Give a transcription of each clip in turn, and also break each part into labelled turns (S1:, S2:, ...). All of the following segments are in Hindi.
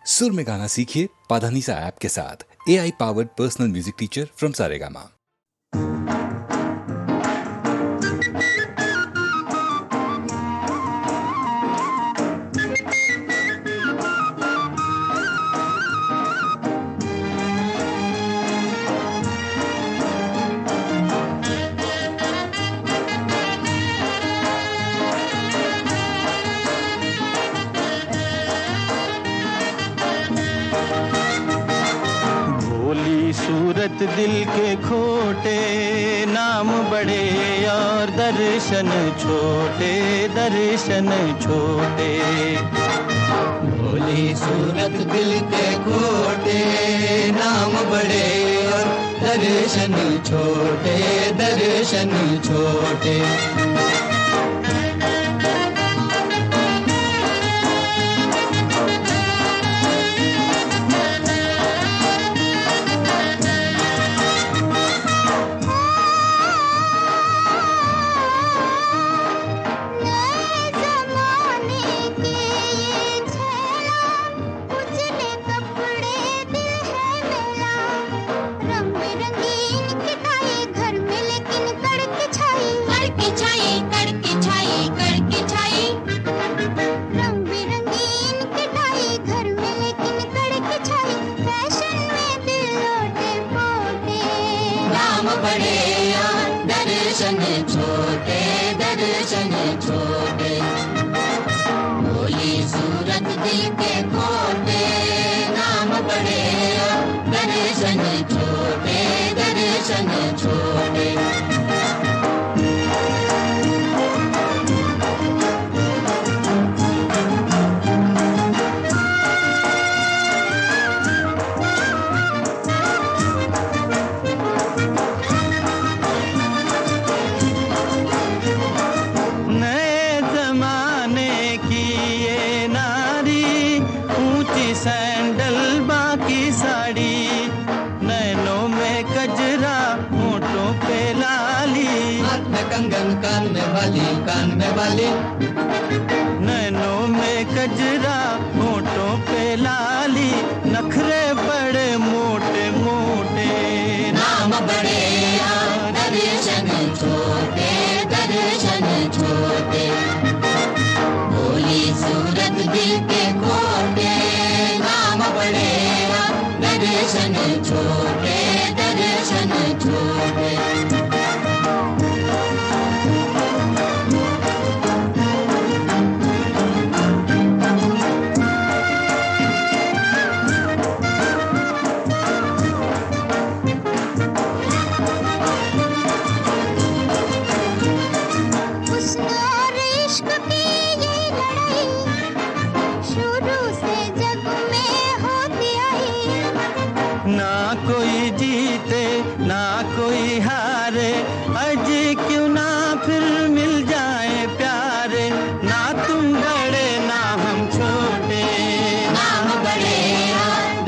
S1: सुर में गाना सीखिए पाधानीसा ऐप के साथ। AI powered personal music teacher from Saregama.
S2: सूरत दिल के खोटे, नाम बड़े और दर्शन छोटे, दर्शन छोटे।
S3: भोली सूरत दिल के खोटे, नाम बड़े और दर्शन छोटे, दर्शन छोटे। दर्शन छोटे, दर्शन छोटे। भोली सूरत दिल के खोटे, नाम बड़े दर्शन छोटे, दर्शन छोटे।
S2: सैंडल बाकी साड़ी, नैनों में कजरा, होठों पे लाली,
S3: हाथ में कंगन, कान में बाली, कान में बाली।
S2: नैनों में कजरा, होठों पे लाली, नखरे बड़े मोटे मोटे,
S3: नाम बड़े दर्शन छोटे, दर्शन छोटे। भोली सूरत दिल के खोटे, बड़े दर्शन छोटे, दर्शन छोटे।
S2: ना कोई जीते ना कोई हारे, आज क्यों ना फिर मिल जाए प्यारे। ना तुम बड़े ना हम छोटे,
S3: नाम बड़े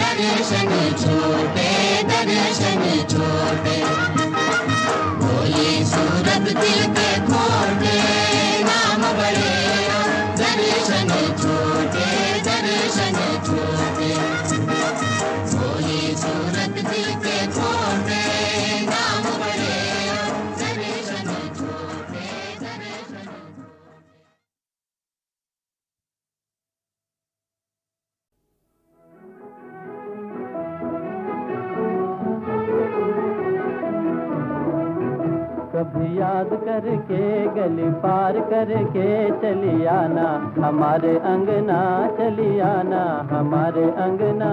S3: दर्शन छोटे, दर्शन छोटे। भोली सूरत दिल के खोटे, नाम बड़े दर्शन छोटे, दर्शन छोटे। सूरत दिल के खोटे, नाम बड़े दर्शन छोटे, दर्शन।
S2: कभी याद करके गली पार करके चली आना, हमारे अंगना चली आना, हमारे अंगना।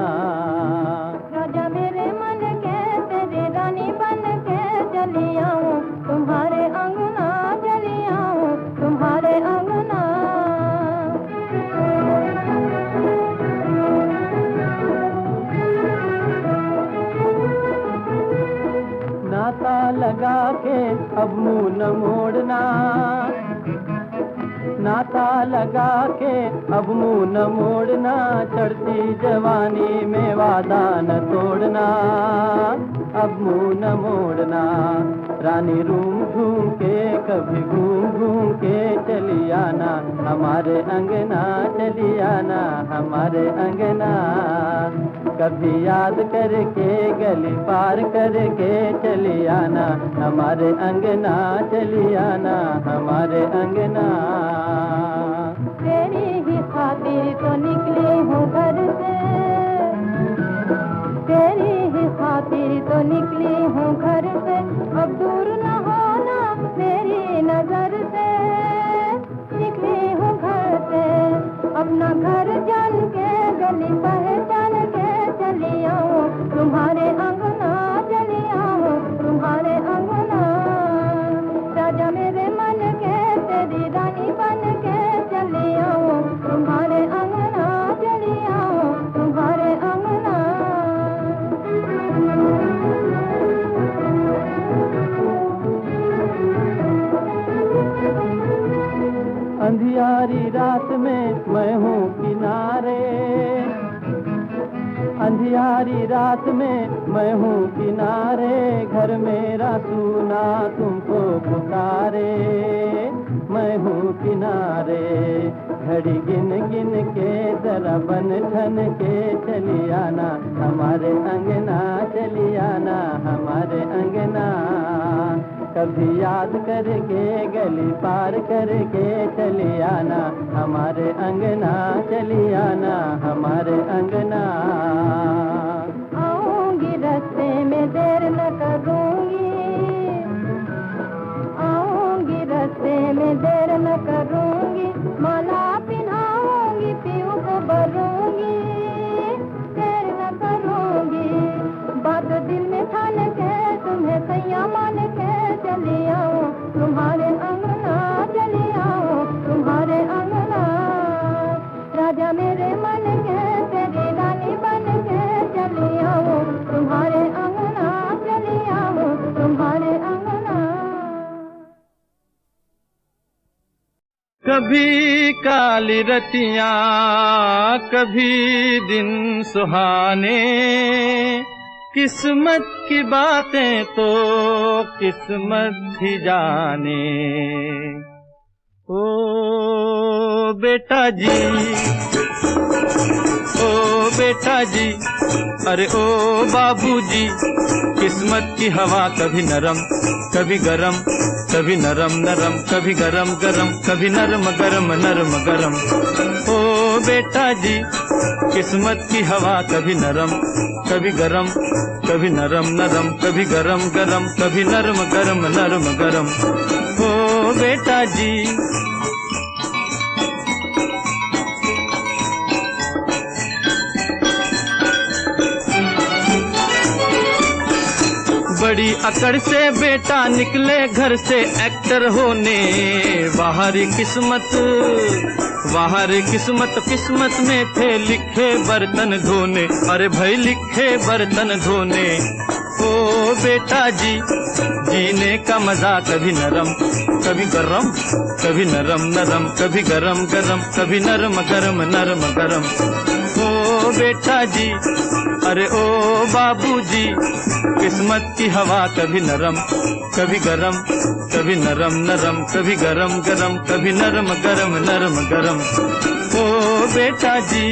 S4: राजा मेरे मन के, तेरी रानी बन के चली आऊं, तुम्हारे अंगना चली आऊं, तुम्हारे अंगना।
S2: नाता लगा के अब मुंह न मोड़ना, नाता लगा के अब मुंह न मोड़ना, चढ़ती जवानी में वादा न तोड़ना, अब मुंह न मोड़ना। रानी रूम घूम के कभी घूम घूम के चली आना, हमारे अंगना चली आना, हमारे अंगना। कभी याद करके गली पार करके चली आना, हमारे अंगना चली आना, हमारे अंगना।
S4: तेरी ही खातिर तो निकली हूँ घर से, तेरी ही खातिर तो निकली हूँ घर से, अब दूर न होना मेरी नजर से। निकली हूँ घर से अपना घर जान के, गली पहचान के चली आऊँ, तुम्हारे अंगना चली आऊँ, तुम्हारे अंगना। राजा मेरे मन के तेरी रानी बन के चली आऊँ, तुम्हारे अंगना चली आऊँ, तुम्हारे अंगना।
S2: अंधियारी रात में मैं हूँ किनारे, अंधियारी रात में मैं हूँ किनारे, घर मेरा सुना तुमको पुकारे। मैं हूँ किनारे घड़ी गिन गिन के, जरा बन ठन के चली आना, हमारे अंगना चली आना, हमारे अंगना। कभी याद करके गली पार करके चली आना, हमारे अंगना चली आना, हमारे अंगना।
S4: आऊंगी रास्ते में देर न करूंगी, आऊंगी रास्ते में देर न करूंगी, माला पिन्हाऊंगी पीऊ को भरूंगी, देर न करूंगी। बात दिल में ठान के तुम्हें सैया मान के चली आऊं, तुम्हारे अंगना चली आऊं, तुम्हारे अंगना। राजा मेरे मन के तेरी रानी बन के चली आऊं, तुम्हारे अंगना चली आऊं, तुम्हारे अंगना।
S2: कभी काली रतियां कभी दिन सुहाने, किस्मत की बातें तो किस्मत ही जाने। ओ बेटा जी, ओ बेटा जी, अरे ओ बाबूजी, किस्मत की हवा कभी नरम कभी गरम, कभी नरम नरम कभी गरम गरम, कभी नरम गरम नरम गरम। ओ बेटा जी, किस्मत की हवा कभी नरम कभी गरम, कभी नरम नरम कभी गरम गरम, कभी नरम गरम नरम गरम। ओ बेटा जी। बड़ी अकड़ से बेटा निकले घर से एक्टर होने, बाहरी किस्मत बाहरी किस्मत, किस्मत में थे लिखे बर्तन धोने, अरे भाई लिखे बर्तन धोने। ओ बेटा जी, जीने का मजा कभी नरम कभी गरम, कभी नरम नरम कभी गरम गरम, कभी नरम गरम नरम गरम। ओ बेटा जी, अरे ओ बाबूजी, किस्मत की हवा कभी नरम कभी गरम, कभी नरम नरम कभी गरम गरम, कभी नरम गरम नरम गरम। ओ बेटा जी।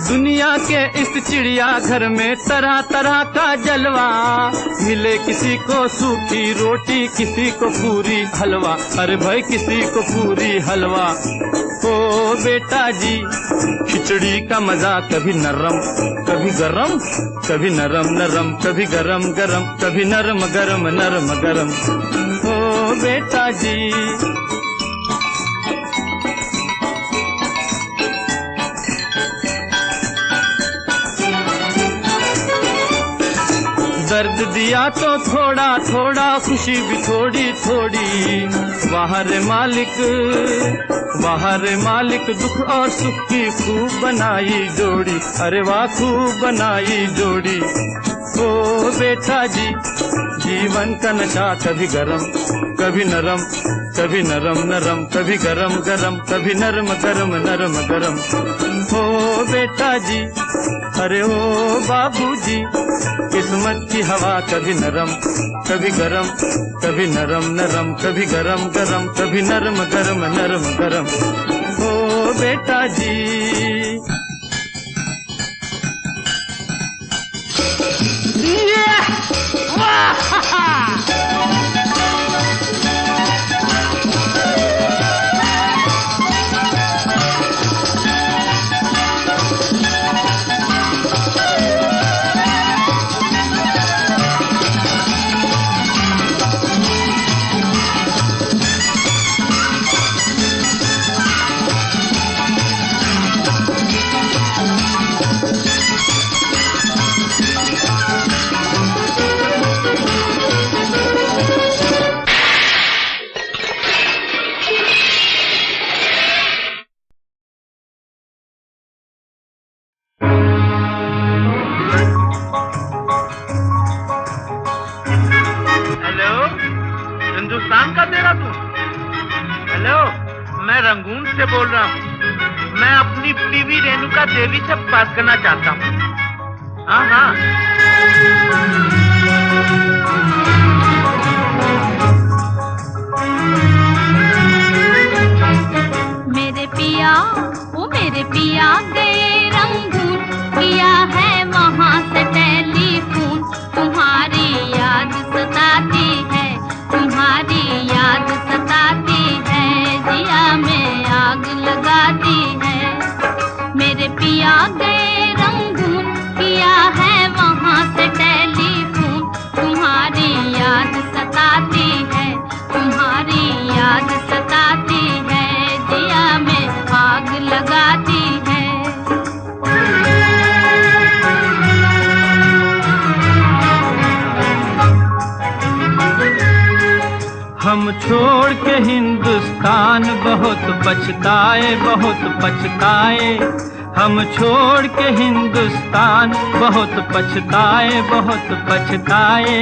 S2: दुनिया के इस चिड़िया घर में तरह तरह का जलवा, मिले किसी को सूखी रोटी किसी को पूरी हलवा, अरे भाई किसी को पूरी हलवा। ओ बेटा जी, खिचड़ी का मजा कभी नरम कभी गरम, कभी नरम नरम कभी गरम गरम, कभी नरम गरम नरम गरम। ओ बेटा जी। दर्द दिया तो थोड़ा थोड़ा, खुशी भी थोड़ी थोड़ी, वाह रे मालिक वाह रे मालिक, दुख और सुख की खूब बनाई जोड़ी, अरे वाह खूब बनाई जोड़ी। ओ बेटा जी, जीवन का नशा कभी गरम कभी नरम,
S5: कभी नरम नरम कभी गरम गरम, कभी नरम गरम नरम गरम। ओ बेटा जी, अरे ओ बाबूजी, किस्मत की हवा कभी नरम कभी गरम, कभी नरम नरम कभी गरम गरम, कभी नरम गरम नरम गरम। ओ बेटा जी।
S6: हिंदुस्तान का देहरादून। हेलो, मैं रंगून से बोल रहा हूँ। मैं अपनी बीवी रेणुका देवी से बात करना चाहता हूँ। हाँ हाँ।
S4: मेरे पिया, वो मेरे पिया गए रंगून, किया है वहाँ से टेलीफोन। तुम्हारी याद सताती है, तुम्हारी याद सताती है, जिया में आग लगाती है। मेरे पिया गए रंगून, किया है वहाँ से टेलीफोन। तुम्हारी याद सताती है, तुम्हारी याद सताती है, जिया में आग लगाती है।
S2: हम छोड़ के हिंदुस्तान बहुत पछताए, बहुत पछताए। हम छोड़ के हिंदुस्तान बहुत पछताए, बहुत पछताए।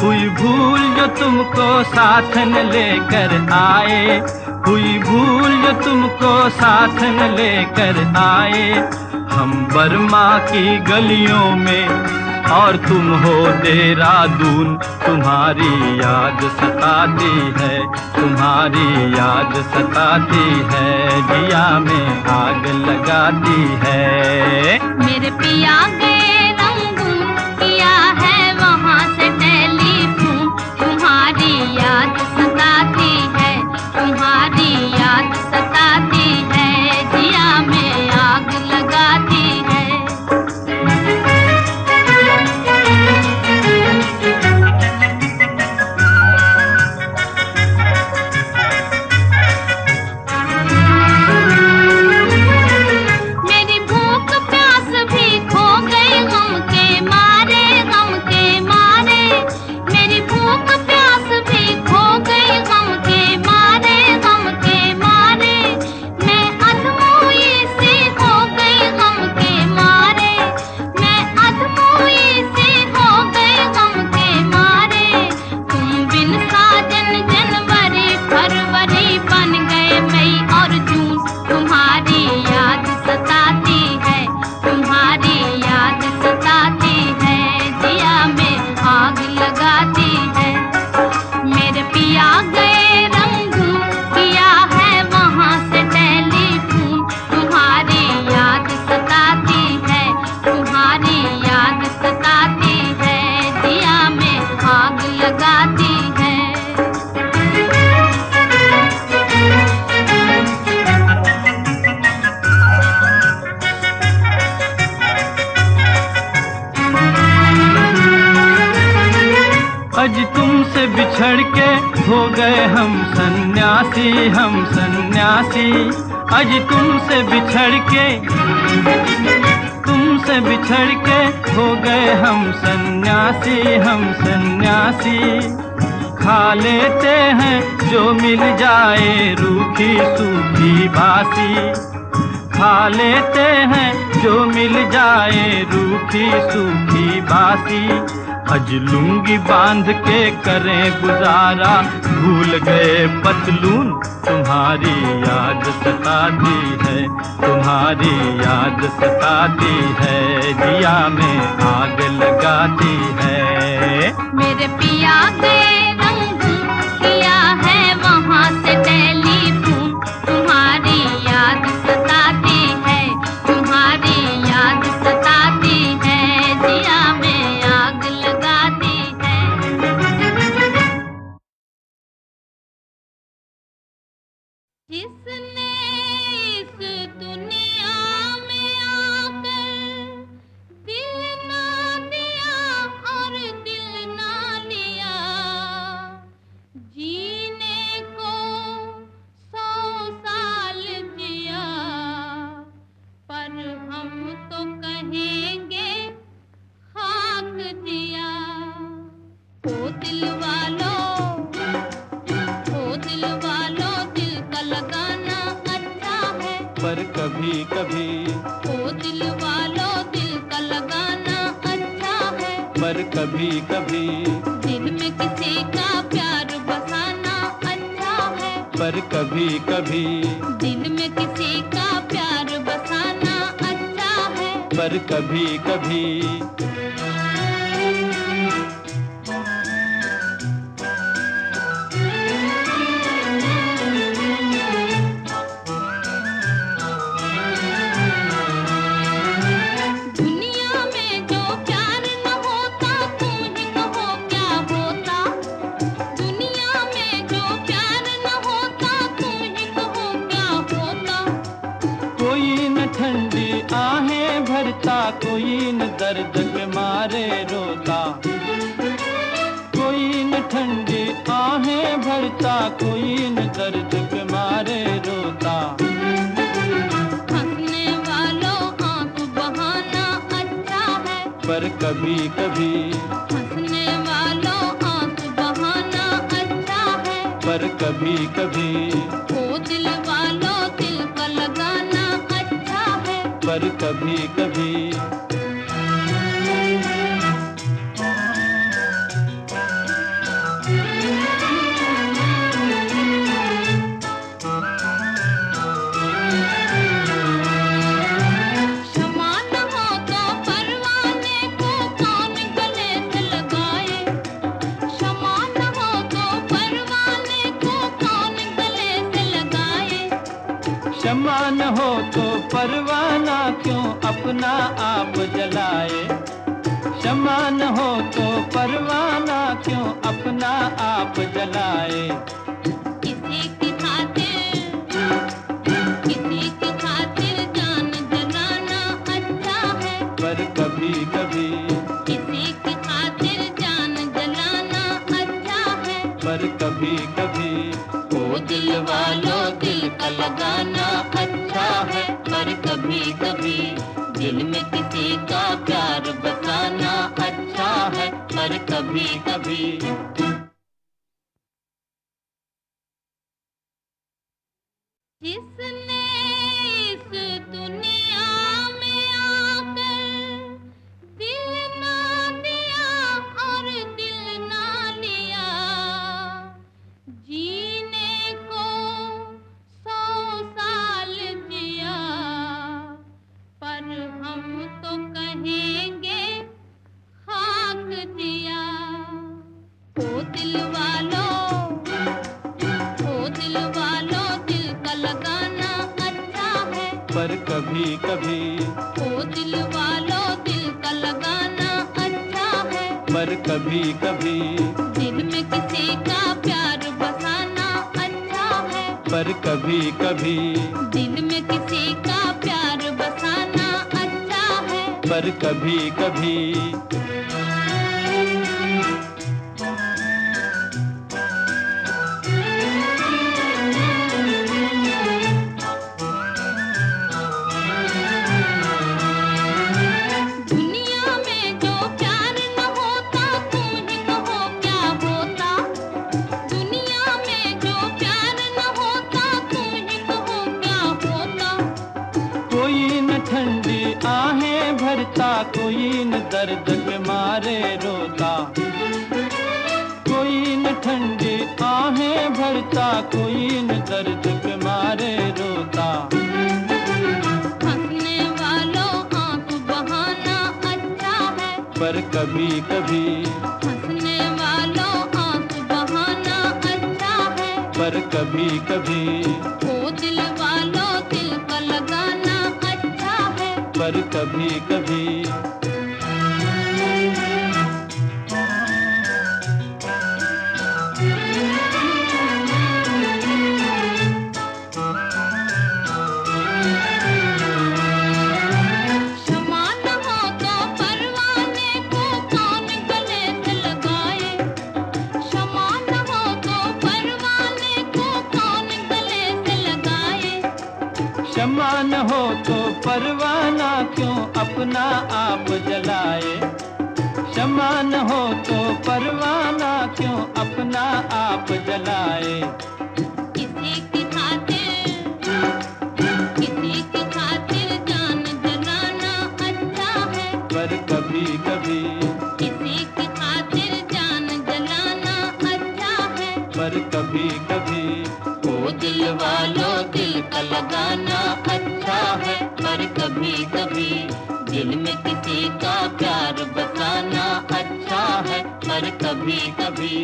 S2: हुई भूल जो तुमको साथ न लेकर आए, हुई भूल जो तुमको साथ न लेकर आए। हम बर्मा की गलियों में और तुम हो देहरादून। तुम्हारी याद सताती है, तुम्हारी याद सताती है, जिया में आग लगाती है।
S4: मेरे पिया गए रंगून, किया है वहाँ से टेलीफोन। तुम्हारी याद सताती है, तुम्हारी याद सताती है, जिया में आग लगाती है। मेरी भूख प्यास भी खो गई गम के मारे, गम के मारे। मेरी भूख प्यास भी खो गई गम के मारे, गम के मारे। मैं अधमोई सी हो गई गम के मारे, मैं अधमोई सी हो गई गम के मारे। तुम बिन साजन जनवरी फरवरी बन गए मई और जून। तुम्हारी याद सताती है, तुम्हारी याद सताती है, जिया में आग लगाती है। मेरे पिया गए रंगून, किया है वहाँ से टेलीफोन। तुम्हारी याद सताती है, तुम्हारी याद सताती है, जिया में आग लगाती है।
S2: आज तुमसे बिछड़ के हो गए हम सन्यासी, हम सन्यासी। आज तुमसे बिछड़ के, तुमसे बिछड़ के हो गए हम सन्यासी, हम सन्यासी। खा लेते हैं जो मिल जाए रूखी सूखी बासी, खा लेते हैं जो मिल जाए रूखी सूखी बासी।
S5: अज लुंगी बांध के करें गुजारा, भूल गए पतलून तुम्हारी याद सताती है, तुम्हारी याद सताती है, जिया में आग लगाती है।
S4: मेरे पिया गए रंगून, किया है वहाँ से टेलीफोन, तुम्हारी याद सताती है, तुम्हारी याद सताती है, जिया में आग लगाती है। जिसने इस दुनिया में आकर दिल ना दिया और दिल ना लिया, जीने को 100 साल जिया, पर हम तो कहेंगे खाक दिया। ओ दिल वालों, ओ दिल वालों, दिल का लगाना अच्छा है,
S5: पर कभी कभी,
S4: ओ दिल वालों, दिल का लगाना अच्छा है,
S5: पर कभी कभी,
S4: दिल में किसी का प्यार बसाना अच्छा है,
S5: पर कभी कभी,
S4: दिल में किसी का प्यार बसाना अच्छा है,
S5: पर कभी कभी।
S4: दुनिया में जो प्यार न होता, तू ही कहो क्या होता, दुनिया में जो प्यार न होता, तू ही कहो क्या होता।
S5: कोई न ठंडी आहें भरता, कोई न दर्द के मारे रोता, कोई न ठंडी आहें भरता, कोई न दर्द के मारे रोता।
S4: हंसने वालों आंसू बहाना अच्छा है,
S5: पर कभी कभी,
S4: हंसने वालों आंसू बहाना अच्छा है,
S5: पर कभी कभी,
S4: ओ दिल वालों, दिल का लगाना अच्छा है,
S5: पर कभी कभी।
S4: क्षमा न हो तो परवाने को कौन गले से लगाए, क्षमा न हो तो परवाने को कौन गले से लगाए।
S5: क्षमा न हो तो परवाना क्यों अपना आप जलाए, क्षमा न हो तो परवाना क्यों अपना आप जलाए।
S4: किसी की खातिर जान जलाना अच्छा है,
S5: पर कभी कभी,
S4: किसी की खातिर जान जलाना अच्छा है,
S5: पर कभी कभी।
S4: ओ दिल वालों, दिल का लगाना अच्छा है, पर कभी कभी, दिल में किसी का प्यार बसाना अच्छा है, पर कभी कभी। जिसने इस दुनिया में आकर दिल ना दिया और दिल ना लिया, जीने को 100 साल जिया, पर हम तो कहेंगे खाक दिया। ओ दिल वालों, ओ दिल वालों, दिल का लगाना अच्छा है,
S5: पर कभी कभी,
S4: ओ दिल वालों, दिल का लगाना अच्छा है,
S5: पर कभी कभी,
S4: दिल में किसी का प्यार बसाना अच्छा है,
S5: पर कभी कभी,
S4: दिल में किसी का प्यार बसाना अच्छा है,
S5: पर कभी कभी।
S4: दुनिया में जो प्यार न होता, तू ही कहो क्या होता, दुनिया में जो प्यार न होता, तू ही कहो क्या होता।
S5: कोई न ठंडी आहें भरता, कोई न दर्द के मारे रोता,
S2: रोता, कोई न दर्द के मारे रोता।
S4: हंसने वालों आंख बहाना अच्छा है,
S2: पर कभी कभी,
S4: हंसने वालों आंख बहाना अच्छा है,
S2: पर कभी कभी,
S4: ओ दिल वालों दिल का लगाना अच्छा है,
S2: पर कभी कभी।
S4: क्षमा न हो तो परवाने को कौन गले से लगाए, क्षमा न हो तो परवाने को कौन गले से लगाए।
S2: क्षमा न हो तो परवाना क्यों अपना आप जलाए। क्षमा न हो तो परवाना क्यों अपना आप जलाए।
S4: किसी की खातिर जान जलाना अच्छा है,
S2: पर कभी कभी,
S4: किसी की खातिर जान जलाना अच्छा है,
S2: पर कभी कभी,
S4: ओ दिल वालों दिल का लगाना अच्छा है, पर कभी कभी दिल में किसी का प्यार बसाना अच्छा है, पर कभी कभी।